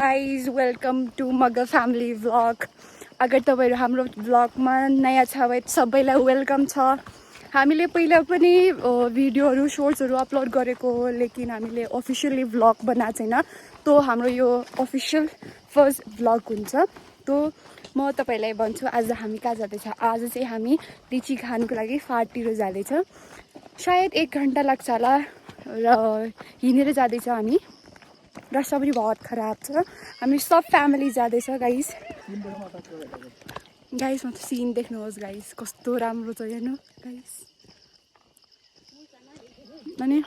Guys welcome to Magar family vlog. अगर तपाईँहरू हाम्रो भ्लगमा नयाँ छ भने सबैलाई वेलकम छ। हामीले पहिला पनि भिडियोहरू सोर्ट्सहरू अपलोड गरेको हो, लेकिन हामीले अफिसियली भ्लग बनाएको छैन। तो हाम्रो यो अफिसियल फर्स्ट भ्लग हुन्छ। तो म तपाईँलाई भन्छु आज हामी कहाँ जाँदैछ। आज चाहिँ हामी लिची खानुको लागि फाँटतिर जाँदैछ। सायद 1 घन्टा लाग्छ होला र हिँडेर जाँदैछ हामी। रास्ता पनि बहुत खराब छ। हामी सब फ्यामिली जाँदैछ गाइस। गाइस म त सिन देख्नुहोस् गाइस, कस्तो राम्रो छ हेर्नु गाइस। अनि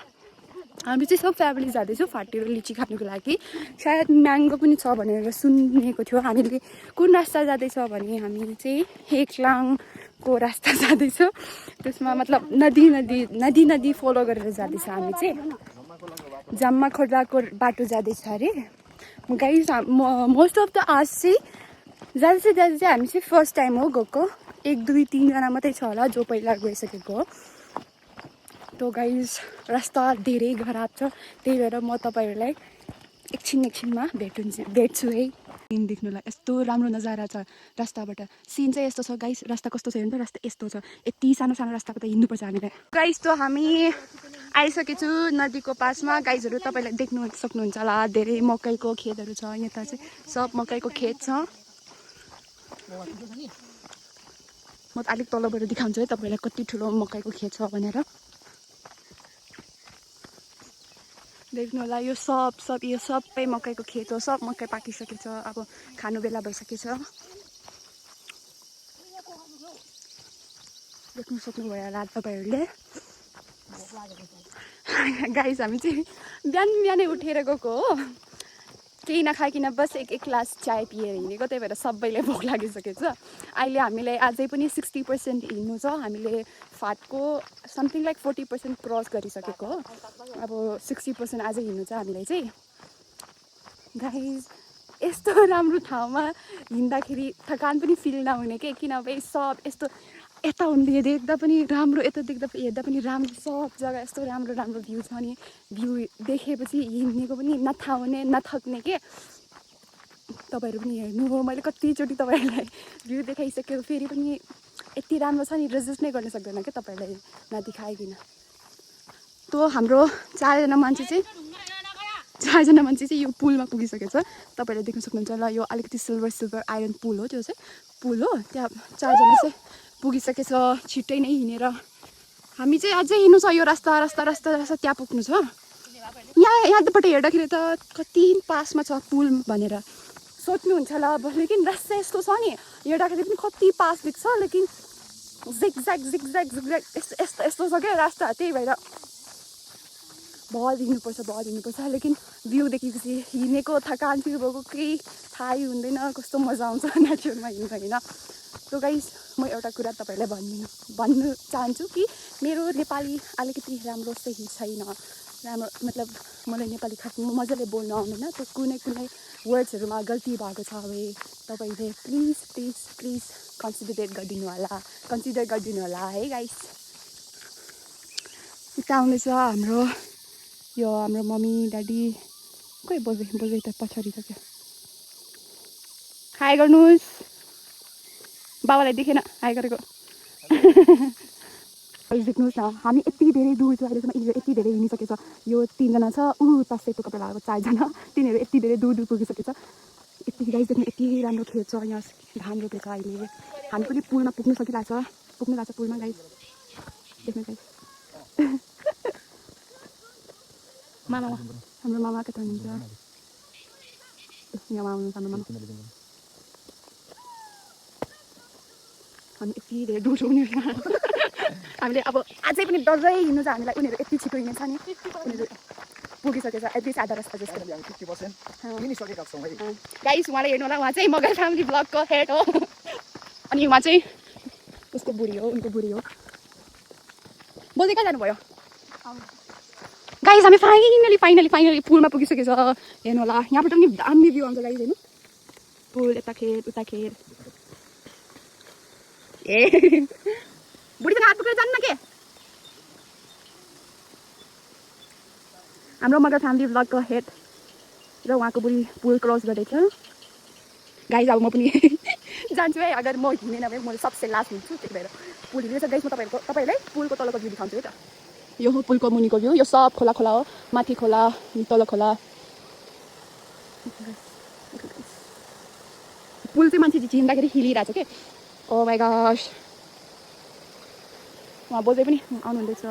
हामी चाहिँ सब फ्यामिली जाँदैछौँ फाँटतिर लिची खानुको लागि। सायद म्याङ्गो पनि छ भनेर सुनेको थियो। हामीले कुन रास्ता जाँदैछ भने हामी चाहिँ हेक्लाङको रास्ता जाँदैछौँ। त्यसमा मतलब नदी फलो गरेर जाँदैछ हामी चाहिँ। जम्मा खोर्दाको बाटो जाँदैछ अरे गाइस। मोस्ट अफ द आज चाहिँ जाँदैछ हामी चाहिँ फर्स्ट टाइम हो गएको। 1 2 3 जना मात्रै छ होला जो पहिला गइसकेको हो। तो गाइस रास्ता धेरै खराब छ, त्यही भएर म तपाईँहरूलाई एकछिनमा भेट्छु है। सिन देख्नुलाई यस्तो राम्रो नजारा छ रास्ताबाट। सिन चाहिँ यस्तो छ गाइस, रास्ता कस्तो छ हेर्नु त। रास्ता यस्तो छ, यति सानो रास्ताबाट हिँड्नुपर्छ हामीलाई। गाइस तो हामी आइसकेछु नदीको पासमा। गाइजहरू तपाईँलाई देख्नु सक्नुहुन्छ होला, धेरै मकैको खेतहरू छ। यता चाहिँ सब मकैको खेत छ। म त अलिक तलबाट देखाउँछु है तपाईँलाई कति ठुलो मकैको खेत छ भनेर। देख्नु होला यो यो सबै मकैको खेत हो। सब मकै पाकिसकेको छ, अब खानु बेला भइसकेछ। देख्नु सक्नुभयो होला तपाईँहरूले। गाइस हामी चाहिँ बिहानै उठेर गएको हो, केही नखाइकन बस एक ग्लास चाय पिएर हिँडेको। त्यही भएर सबैले भोक लागिसकेको छ। अहिले हामीलाई अझै पनि 60% हिँड्नु छ। हामीले फाटको समथिङ लाइक 40% क्रस गरिसकेको हो। अब 60% अझै हिँड्नु छ हामीलाई चाहिँ। गाइस यस्तो राम्रो ठाउँमा हिँड्दाखेरि थकान पनि फिल नहुने के, किनभने सब यस्तो यता हुँदै देख्दा पनि राम्रो, यता हेर्दा पनि राम्रो। सब जग्गा यस्तो राम्रो भ्यू छ नि। भ्यू देखेपछि हिँड्नेको पनि नथाउने नथक्ने के। तपाईँहरू पनि हेर्नु हो, मैले कतिचोटि तपाईँहरूलाई भ्यू देखाइसक्यो, फेरि पनि यति राम्रो छ नि, रेजिस्ट नै गर्न सक्दैन क्या तपाईँहरूलाई नदेखाइकन। तो हाम्रो 4 जना मान्छे चाहिँ यो पुलमा पुगिसकेको छ। तपाईँहरूले देख्न सक्नुहुन्छ होला, यो अलिकति सिल्भर आइरन पुल हो। त्यो चाहिँ पुल हो, त्यहाँ 4 जना चाहिँ पुगिसकेछ छिट्टै नै हिँडेर। हामी चाहिँ अझै हिँड्नु छ यो रास्ता त्यहाँ पुग्नु छ। यहाँबाट हेर्दाखेरि त कति पासमा छ पुल भनेर सोच्नुहुन्छ होला अब, लेकिन रास्ता यस्तो छ नि, हेर्दाखेरि पनि कति पास देख्छ, लेकिन जिगज्याग यस्तो छ क्या रास्ता। त्यही भएर बहुत हिँड्नुपर्छ। लेकिन भ्यू देखेपछि हिँडेको थकान फिल भएको केही थाहै हुँदैन, कस्तो मजा आउँछ नेचरमा हिँड्नु होइन। तो गाइस म एउटा कुरा तपाईँहरूलाई भन्नु चाहन्छु कि मेरो नेपाली अलिकति राम्रो सही छैन। राम्रो मतलब मलाई नेपाली मजाले बोल्न आउँदैन। तो कुनै वर्ड्सहरूमा गल्ती भएको छ भने तपाईँले प्लिज कन्सिडर गरिदिनु होला है गाइस। उता आउँदैछ हाम्रो मम्मी ड्याडी। खोइ बोजै त पछाडि छ क्या। हाई गर्नुहोस्, बाबालाई देखेन हाई गरेको। देख्नुहोस् न, हामी यति धेरै दूर छ अहिलेसम्म, यति धेरै हिँडिसकेछ। यो 3 जना छ, सेतो कपडा लगाएको 4 जना, तिनीहरू यति धेरै दूर पुगिसकेछ। यति गाइस देख्नु, यति राम्रो खेत छ। यहाँ धान रोपेको अहिले। हामी पनि पुलमा पुग्नु लाग्छ पुलमा गाइस। देख्नु गाइस हाम्रो मामा कता हुनुहुन्छ? यहाँ आउनुहुन्छ हाम्रो मामा। हामी यति धेरै दूर हामीले अब अझै पनि डल्लै हिँड्नु छ हामीलाई। उनीहरू यति छिटो हिँड्छ नि, उनीहरू पुगिसकेछ एटलिस्ट आधा रास्ता जस्तो। गाइस उहाँलाई हेर्नु होला, उहाँ चाहिँ मगर फ्यामिली भ्लगको हेड हो। अनि उहाँ चाहिँ उसको बुढी हो, उनको बुढी हो। बोल्दै कहाँ जानुभयो? गाइस हामी फाइनली पुलमा पुगिसकेछ। हेर्नु होला, यहाँबाट पनि दामी भ्यू आउँछ गाइस। हेर्नु पुल, यता खेत उता खेत। ए बुढीसँग हात पुगेर जान्न के। हाम्रो मगर फ्यामिली भ्लगको हेड र उहाँको पुल क्रस गर्दै थियो गाइज अब म पनि जान्छु है अगर म हिँडेन भने म सबसे लास्ट हुन्छु त्यही भएर पुल हिँड्दैछ गाइज म तपाईँहरूलाई पुलको तलको भ्यू देखाउँछु है त यो हो पुलको मुनिको भ्यू यो सब खोला खोला हो माथि खोला तल खोला पुल चाहिँ मान्छे हिँड्दाखेरि हिलिरहेको छ के ओ माई गॉश उहाँ बोल्दै पनि आउनुहुँदैछ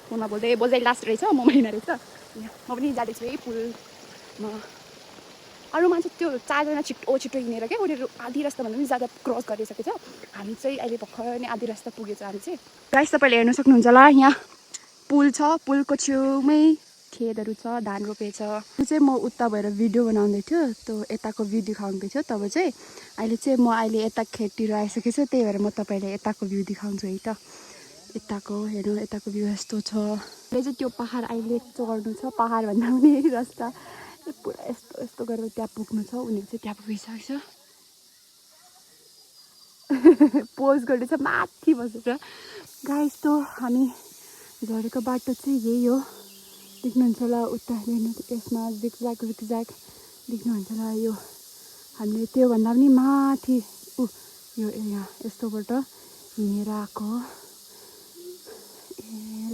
फोनमा बोल्दै लास्ट रहेछ म महिना रहेछ म पनि जाँदैछु है पुलमा अरू मान्छे त्यो 4 जना छिटो हिँडेर क्या उनीहरू आधी रास्ताभन्दा पनि ज्यादा क्रस गरिसकेछ हामी चाहिँ अहिले भर्खर नै आधी रास्ता पुगेछ हामी चाहिँ गाइस तपाईँले हेर्न सक्नुहुन्छ होला यहाँ पुल छ पुलको छेउमै खेतहरू छ धान रोपेछ त्यो चाहिँ म उता भएर भिडियो बनाउँदै थियो त्यो यताको भ्यू देखाउँदै थियो तब चाहिँ अहिले यता खेततिर आइसकेको छु त्यही भएर म तपाईँलाई यताको भ्यू देखाउँछु है त यताको हेर्नु यताको भ्यू यस्तो छ अहिले चाहिँ त्यो पहाड अहिले चढ्नु छ पहाड भन्दा पनि रास्ता पुरा यस्तो गरेर त्यहाँ पुग्नु छ उनीहरू चाहिँ त्यहाँ पुगिसकेको छ पोज गर्दैछ माथि बसेर गाइस त हामी झरेको बाटो चाहिँ यही हो देख्नुहुन्छ होला उता हेर्नु यसमा जिगज्याग देख्नुहुन्छ होला यो हामीले त्योभन्दा पनि माथि यो यहाँ यस्तोबाट हिँडेर आएको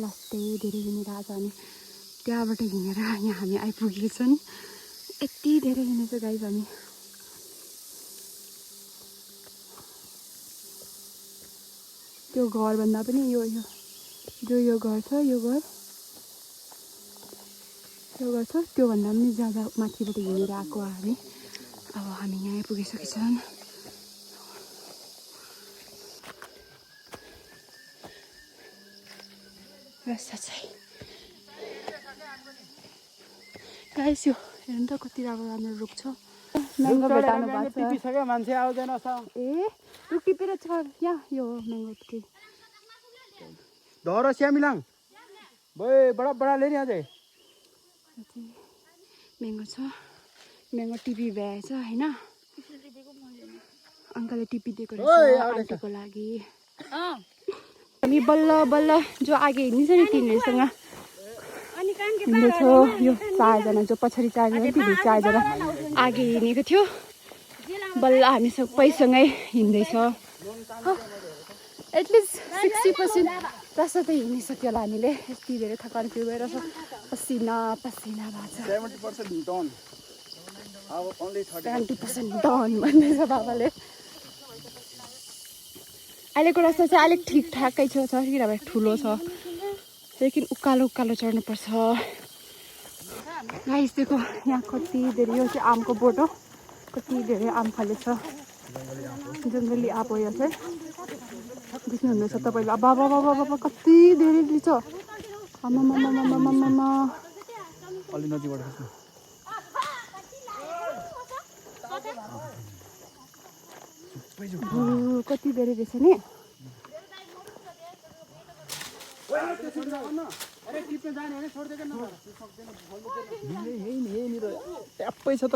लास्टै धेरै हिँडेर आएको हामी त्यहाँबाट हिँडेर यहाँ हामी आइपुगेको छन् यति धेरै हिँडेछ गाइस हामी त्यो घरभन्दा पनि यो घर छ यो घर छ त्योभन्दा पनि ज्यादा माथिबाट हिँडेर आएको हामी अब हामी यहाँ आइपुगिसकेका छौँ रास्ता चाहिँ गाइस यो हेर्नु त कति राम्रो रुख छ म्याङ्गो भेटाउनु भएको छ मान्छे आउँदैन ए रुख टिपेर छ यहाँ यो म्याङ्गो ट्री धर स्यामिलाङ बे बडा ले नि अझै म्याङ्गो छ म्याङ्गो टिपी भएछ हैन अङ्कलले टिपी दिएको रहेछ आन्टीको लागि हामी बल्ल जो आगे हिँड्छ नि तिनीहरूसँग हिँड्दैछौँ यो 4 जना जो पछाडि 4 जना तिनीहरू 4 जना आगे हिँडेको थियो बल्ल हामी सबैसँगै हिँड्दैछ एटलिस्ट 60% रास्ता त हिँडिसक्यो होला हामीले यति धेरै थकान फिल भएर पसिना भएको छ 70% डन भन्दैछ बाबाले अहिलेको रास्ता चाहिँ अलिक ठिकठाकै छ किनभने ठुलो छ लेकिन उकालो चढ्नुपर्छ गाइस देखो यहाँ कति धेरै यो चाहिँ आमको बोट हो कति धेरै आम फलेछ जङ्गली आँप हो यो चाहिँ देख्नुहुँदैछ तपाईँले बाबा कति धेरै छ आमामामामामामा अलि नजिकबाट कति धेरै रहेछ नि ट्याप्पै छ त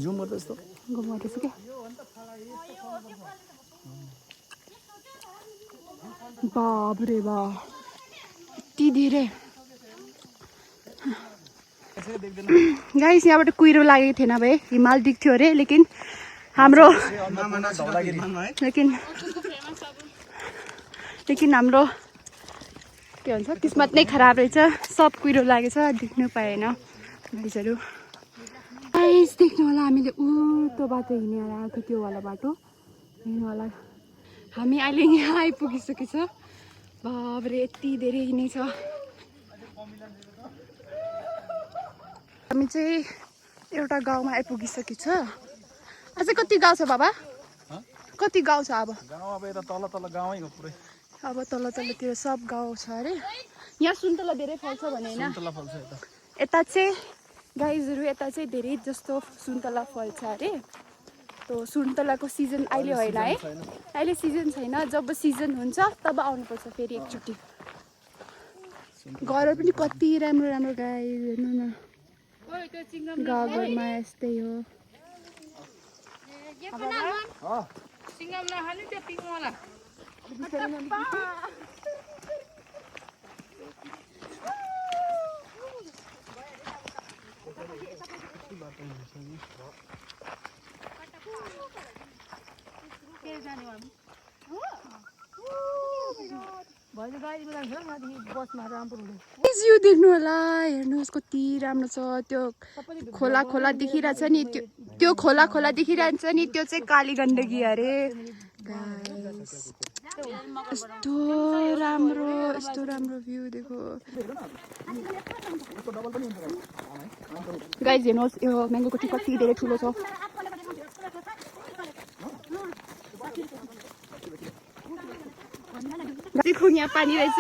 जुम गर्दा यस्तो घुमाउँदैछ क्या बाबरे बा यति धेरै गाइस यहाँबाट कुहिरो लागेको थिएन भए हिमाल दिख्थ्यो अरे लेकिन हाम्रो लेकिन हाम्रो के भन्छ किस्मत नै खराब रहेछ सब कुहिरो लागेछ देख्नु पाएन गाइसहरू गाइस देख्नु होला हामीले उल्टो बाटो हिँडेर आएको त्यो वाला बाटो हेर्नु होला हामी अहिले यहाँ आइपुगिसकेको छ बाबरे यति धेरै हिँडेछ हामी चाहिँ एउटा गाउँमा आइपुगिसकेको छ अझै कति गाउँ छ बाबा कति गाउँ छ अब यता तल गाउँै हो पुरै अब तलतिर सब गाउँ छ अरे यहाँ सुन्तला धेरै फल्छ भने होइन यता चाहिँ गाइजहरू यता चाहिँ धेरै जस्तो सुन्तला फल्छ अरे त्यो सुन्तलाको सिजन अहिले होइन है अहिले सिजन छैन जब सिजन हुन्छ तब आउनुपर्छ फेरि एकचोटि घरहरू पनि कति राम्रो गाई हेर्नु न गाउँघरमा यस्तै हो यो देख्नु होला हेर्नुहोस् कति राम्रो छ त्यो खोला खोला देखिरहेछ नि त्यो खोला खोला देखिरहन्छ नि त्यो चाहिँ काली गण्डकी अरे यस्तो राम्रो भ्यू देखो गाइज हेर्नुहोस् यो म्याङ्गोको टी कति धेरै ठुलो छ देखो यहाँ पानी रहेछ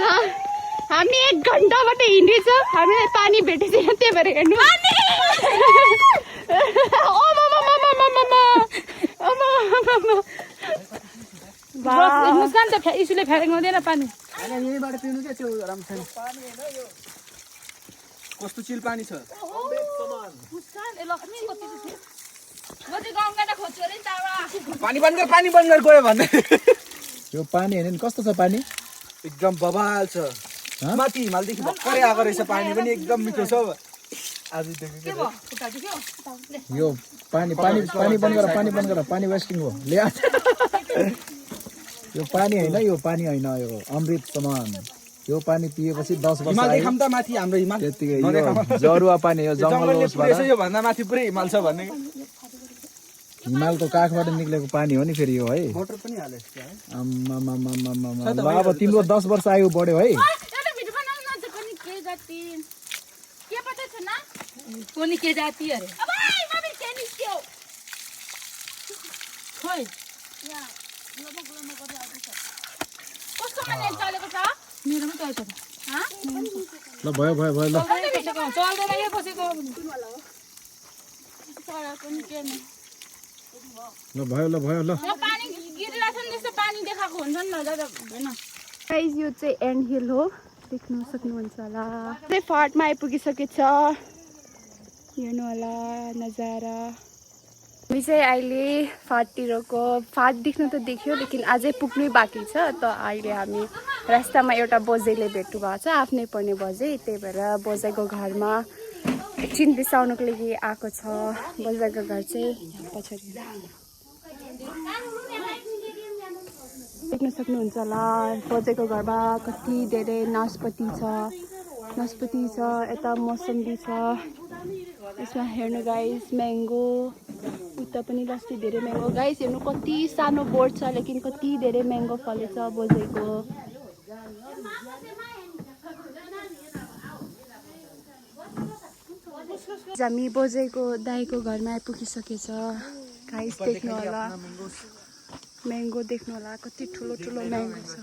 हामी 1 घण्टाबाट हिँड्दैछौँ हामीलाई पानी भेटेको छैन त्यही भएर हेर्नु मुस्कान त इसुले फ्याँकेको हुँदैन पानी यहीँबाट पिउनु क्या त्यो राम्रो छैन कस्तो चिल पानी छ पानी बन्द गर गयो भन्दै यो पानी हैन कस्तो छ पानी एकदम बबाल छ माथि हिमालदेखि भर्खरै आएको रहेछ पानी पनि एकदम मिठो छ आज देखेको यो पानी बन्द गर पानी वेस्टिङ हो ले यो पानी हैन यो अमृत समान यो पानी पिएपछि 10 वर्ष हिमाल देखाम त माथि हाम्रो हिमाल त्यतिकै यो जरुवा पानी हो जंगल होसबाट यो भन्दा माथि पुरै हिमाल छ भन्ने हिमालको काखबाट निक्लेको पानी हो नि फेरि यो है मोटर पनि हालेछ क्या ल अब तिम्रो 10 वर्ष आयु बढ्यो है कोनी के जाति अरे खोइ कस्तो माने चलेको छ मेरोमा त आइछ ल भयो ल चल्दैन यो बसेको ल भयो ल पानी गिरिरहेछ नि त्यस्तो पानी देखाएको हुन्छ नि ल हैन गाइस यो चाहिँ एन्ड हिल हो देख्न सक्नुहुन्छ होला चाहिँ फाटमा आइपुगिसकेछ हेर्नु होला नजारा हामी चाहिँ अहिले फाटतिरको फाट देख्नु त देख्यो लेकिन अझै पुग्नै बाँकी छ त अहिले हामी रास्तामा एउटा बोजैले भेट्नु भएको छ आफ्नै पर्ने बोजै त्यही भएर बोजैको घरमा एकछिन बिसाउनुको लागि आएको छ बोजैको घर चाहिँ पछाडि देख्न सक्नुहुन्छ होला बोजैको घरमा कति धेरै नास्पति छ यता मौसम्बी छ यसमा हेर्नु गाइस म्याङ्गो उता पनि कति धेरै म्याङ्गो गाइस हेर्नु कति सानो बोर्ड छ लेकिन कति धेरै म्याङ्गो फलेछ बोजैको हामी बोजैको दाइको घरमा आइपुगिसकेछ गाइस देख्नु होला म्याङ्गो देख्नु होला कति ठुलो म्याङ्गो छ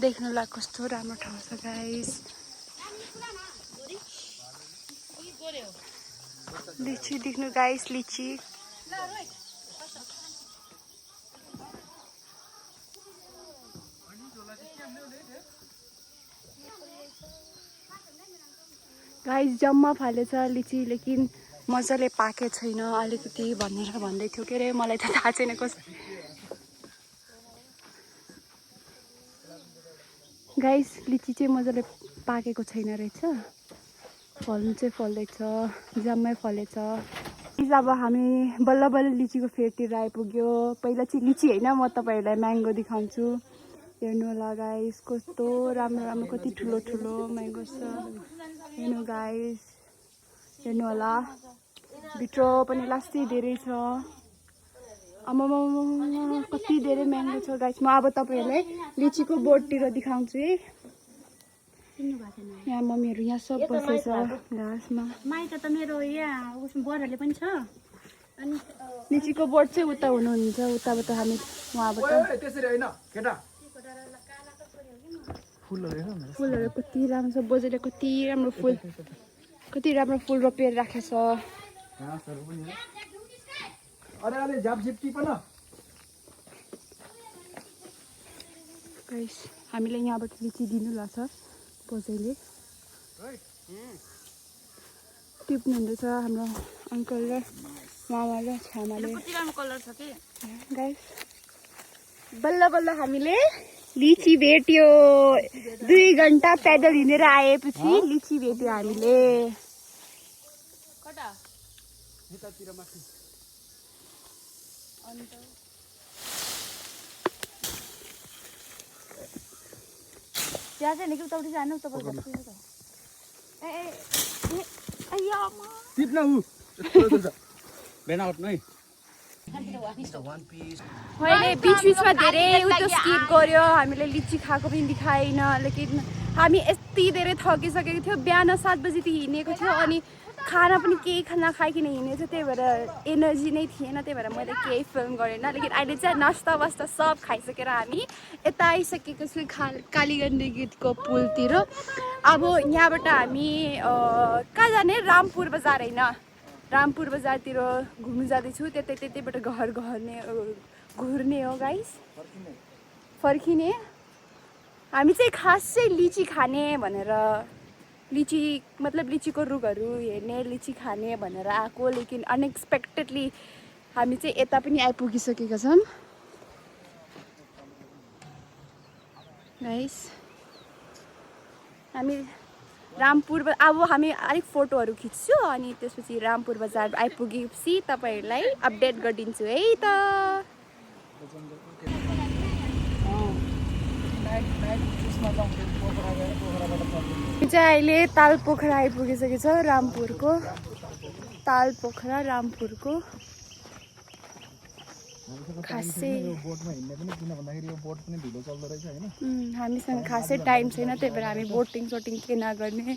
देख्नुलाई कस्तो राम्रो ठाउँ छ गाइस लिची देख्नु गाइस लिची गाइस जम्मा फालेछ लिची लेकिन मजाले पाके छैन अलिकति भनेर भन्दै थियो के अरे मलाई त थाहा छैन कस्तो गाइस लिची चाहिँ मजाले पाकेको छैन रहेछ फल्नु चाहिँ फल्दैछ जम्मै फलेछ अब हामी बल्ल लिचीको फेदतिर आइपुग्यो पहिला चाहिँ लिची होइन म तपाईँहरूलाई म्याङ्गो देखाउँछु हेर्नु होला गाइस कस्तो राम्रो कति ठुलो म्याङ्गो छ हेर्नु गाइस हेर्नु होला भित्र पनि लास्टै धेरै छ आमामा कति धेरै म्याङ्गो छ गाइस म अब तपाईँहरूलाई लिचीको बोर्डतिर देखाउँछु है यहाँ मम्मीहरू यहाँ सब बसेछ घाँसमा माइत त मेरो यहाँ उसमा बरहरूले पनि छ अनि लिचीको बोर्ड चाहिँ उता हुनुहुन्छ उताबाट हामी उहाँबाट त्यसरी हैन केटा फुलहरू कति राम्रो छ बोजूले कति राम्रो फुल रोपेर राखेछ अरे झापझिप्टी पनि गाइस हामीलाई यहाँबाट लिची दिनु लाग्छ बोजूले टिप्नु हुँदैछ हाम्रो अङ्कल र मामा र छामाले कति राम्रो कलर छ के गाइस बल्ल हामीले लिची भेट्यो 2 घन्टा पैदल हिँडेर आएपछि लिची भेट्यो हामीले त्यहाँ चाहिँ निकै उताउति जानु टिप्न उ बेनाउट नै मैले बिचमा धेरै उयो स्किप गर्यो हामीले लिची खाएको पनि देखाएन लेकिन हामी यति धेरै थकिसकेको थियो बिहान 7 बजीदेखि हिँडेको थियो अनि खाना पनि केही खाना खाइकन हिँडेको थियो त्यही भएर एनर्जी नै थिएन त्यही भएर मैले केही फिल्म गरेन लेकिन अहिले चाहिँ नास्ता वास्ता सब खाइसकेर हामी यता आइसकेको छु कालीगण्डी गीतको पुलतिर अब यहाँबाट हामी कहाँ जाने रामपुर बजार होइन रामपुर बजारतिर घुम्नु जाँदैछु त्यतैबाट घुर्ने हो गाइस फर्किने हामी चाहिँ खास चाहिँ लिची खाने भनेर लिची मतलब लिचीको रुखहरू हेर्ने लिची खाने भनेर आएको लेकिन अनएक्सपेक्टेडली हामी चाहिँ यता पनि आइपुगिसकेका छौँ गाइस हामी रामपुर अब हामी अलिक फोटोहरू खिच्छु अनि त्यसपछि रामपुर बजार आइपुगेपछि तपाईँहरूलाई अपडेट गरिदिन्छु है त चाहिँ अहिले ताल पोखरा आइपुगिसकेको छ रामपुरको ताल पोखरा रामपुरको खासै हामीसँग खासै टाइम छैन त्यही भएर हामी बोटिङ सोटिङ के नगर्ने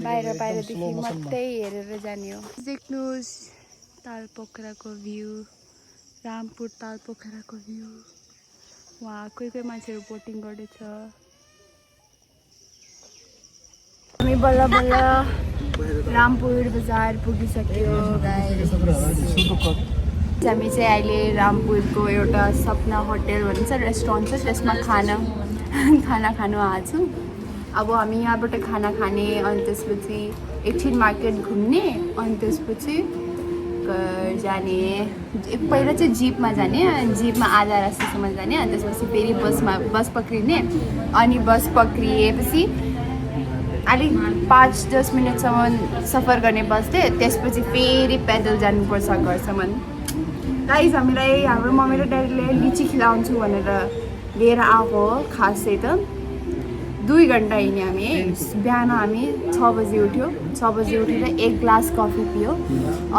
बाहिरदेखि मात्रै हेरेर जाने हो देख्नुहोस् ताल पोखराको भ्यू रामपुर ताल पोखराको भ्यू वहाँ कोही मान्छेहरू बोटिङ गर्दैछ हामी बल्ल बल्ल रामपुर बजार पुगिसक्यो हामी चाहिँ अहिले रामपुरको एउटा सपना होटल भन्छ रेस्टुरेन्ट छ त्यसमा खाना खानु आएको छु अब हामी यहाँबाट खाना खाने अनि त्यसपछि एकछिन मार्केट घुम्ने अनि त्यसपछि जाने पहिला चाहिँ जिपमा जाने जिपमा आधा रास्तासम्म जाने अनि त्यसपछि फेरि बस पक्रिने अनि बस पक्रिएपछि अलिक 5-10 मिनटसम्म सफर गर्ने बस्दै त्यसपछि फेरि पैदल जानुपर्छ घरसम्म गाइस हामीलाई हाम्रो मम्मी र ड्याडीले लिची खिलाउँछु भनेर लिएर आएको हो खास चाहिँ त 2 घन्टा हिँड्यो हामी बिहान हामी 6 बजी उठ्यो 6 बजी उठेर 1 ग्लास कफी पियो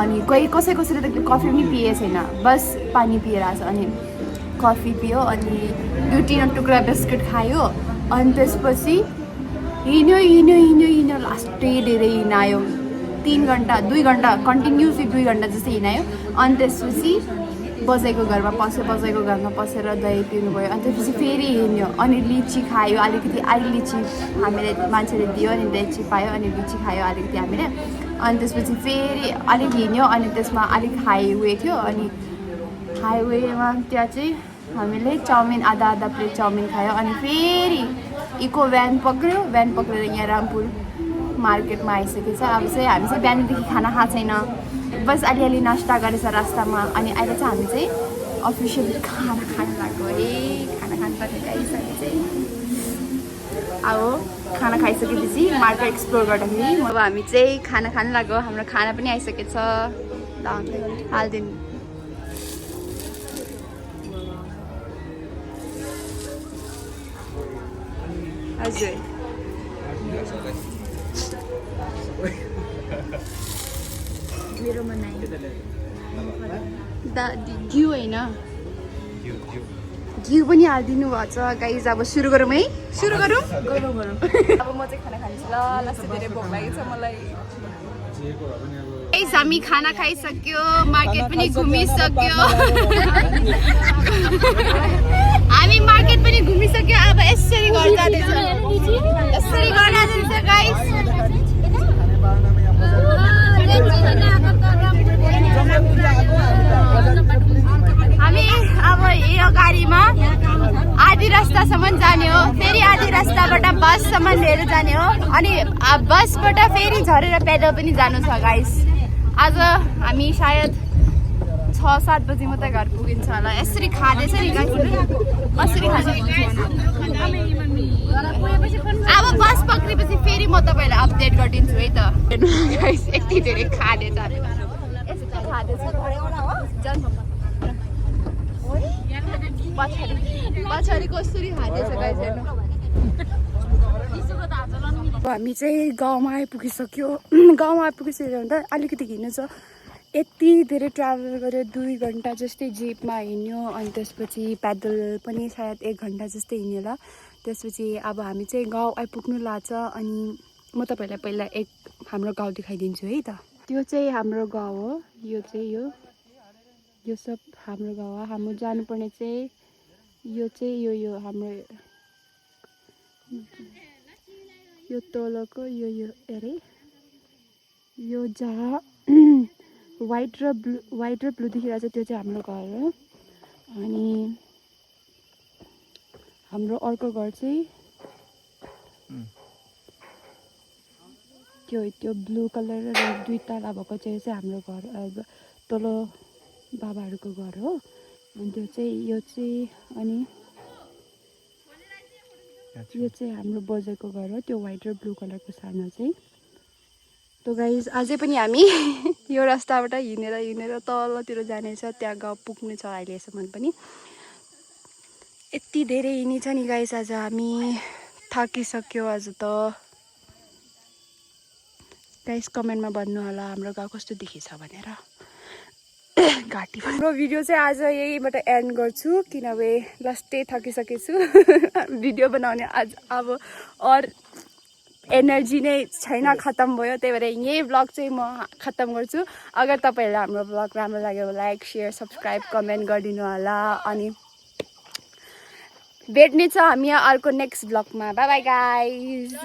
अनि कसैले त कफी पनि पिएको छैन बस पानी पिएर छ अनि कफी पियो अनि 2-3 टुक्रा बिस्कुट खायो अनि त्यसपछि हिँड्यो लास्टै धेरै हिँडायो 2 घन्टा कन्टिन्युसली 2 घन्टा जस्तै हिँडायो अनि त्यसपछि बजाइको घरमा पसेर दही पिउनुभयो अनि त्यसपछि फेरि हिँड्यो अनि लिची खायो अलिकति लिची हामीले मान्छेले दियो अनि लिची पायो अनि लिची खायो अलिकति हामीले अनि त्यसपछि फेरि अलिक हिँड्यो अनि त्यसमा अलिक हाइवे थियो अनि हाइवेमा त्यहाँ चाहिँ हामीले चाउमिन आधा प्लेट चाउमिन खायो अनि फेरि इको भ्यान पक्रेर यहाँ रामपुर मार्केटमा आइसकेको छ अब चाहिँ हामी चाहिँ बिहानदेखि खाना खाएको छैन बस अलिअलि नास्ता गरेछ रास्तामा अनि अहिले चाहिँ हामी चाहिँ अफिसियली खाना खानु लाग्यो है खाना खानुपर्ने गाइस हामी चाहिँ अब खाना खाइसकेपछि मार्केट एक्सप्लोर गर्दाखेरि अब हामी चाहिँ खाना खानु लाग्यो हाम्रो खाना पनि आइसकेको छ ल हालिदिनु हजुर घिउ होइन घिउ पनि हालिदिनु भएको छ गाइस अब सुरु गरौँ है सुरु गरौँ अब म चाहिँ खाना खान्छु ल लास्ट धेरै भोक लागेको छ मलाई गाइस हामी खाना खाइसक्यो मार्केट पनि घुमिसक्यो हामी मार्केट पनि घुमिसक्यो अब यसरी घर जाँदैछ गाइस हामी अब यो गाडीमा आधी रास्तासम्म जाने हो फेरि आधी रास्ताबाट बससम्म लिएर जाने हो अनि बसबाट फेरि झरेर पैदल पनि जानु छ गाइस आज हामी सायद 6 6-7 बजी मात्रै घर पुगिन्छ होला यसरी खाँदैछ नि कसरी खान्छ अब बस पक्रेपछि फेरि म तपाईँलाई अपडेट गरिदिन्छु है त गाइस यति धेरै खाँदैछ यस्तो खाँदैछ पछाडि कसरी खाँदैछ गाइस हेर्नु हामी चाहिँ गाउँमा आइपुगिसक्यो गाउँमा आइपुगिसक्यो भने त अलिकति हिँड्नु छ यति धेरै ट्राभल गऱ्यो 2 घन्टा जस्तै जिपमा हिँड्यो अनि त्यसपछि पैदल पनि सायद 1 घन्टा जस्तै हिँड्यो होला त्यसपछि अब हामी चाहिँ गाउँ आइपुग्नु लाग्छ अनि म तपाईँलाई पहिला हाम्रो गाउँ देखाइदिन्छु है त त्यो चाहिँ हाम्रो गाउँ हो यो चाहिँ यो सब हाम्रो गाउँ हो हाम्रो जानुपर्ने चाहिँ यो चाहिँ यो हाम्रो यो तलको यो अरे यो जहाँ व्हाइट र ब्लू देखिरहेको छ त्यो चाहिँ हाम्रो घर हो अनि हाम्रो अर्को घर चाहिँ त्यो ब्लू कलर र रेड 2 तला भएको चाहिँ हाम्रो घर तल्लो बाबाहरूको घर हो अनि यो चाहिँ अनि यो चाहिँ हाम्रो बजारको घर हो त्यो व्हाइट र ब्लू कलरको सानो चाहिँ तो गाइज अझै पनि हामी यो रास्ताबाट हिँडेर तलतिर जानेछ त्यहाँ गाउँ पुग्ने छ अहिलेसम्म पनि यति धेरै हिँडिन्छ नि गाइज आज हामी थाकिसक्यो आज त गाइज कमेन्टमा भन्नु होला हाम्रो गाउँ कस्तो देखिन्छ भनेर घाँटी हाम्रो भिडियो चाहिँ आज यहीबाट एन्ड गर्छु किनभने लास्टै थकिसकेछु भिडियो बनाउने आज अब एनर्जी नै छैन खत्तम भयो त्यही भएर यही ब्लग चाहिँ म खत्तम गर्छु अगर तपाईँहरूलाई हाम्रो ब्लग राम्रो लाग्यो लाइक शेयर सब्सक्राइब कमेन्ट गरिदिनु होला अनि भेट्ने छ हामी अर्को नेक्स्ट ब्लगमा बाई बाई गाइज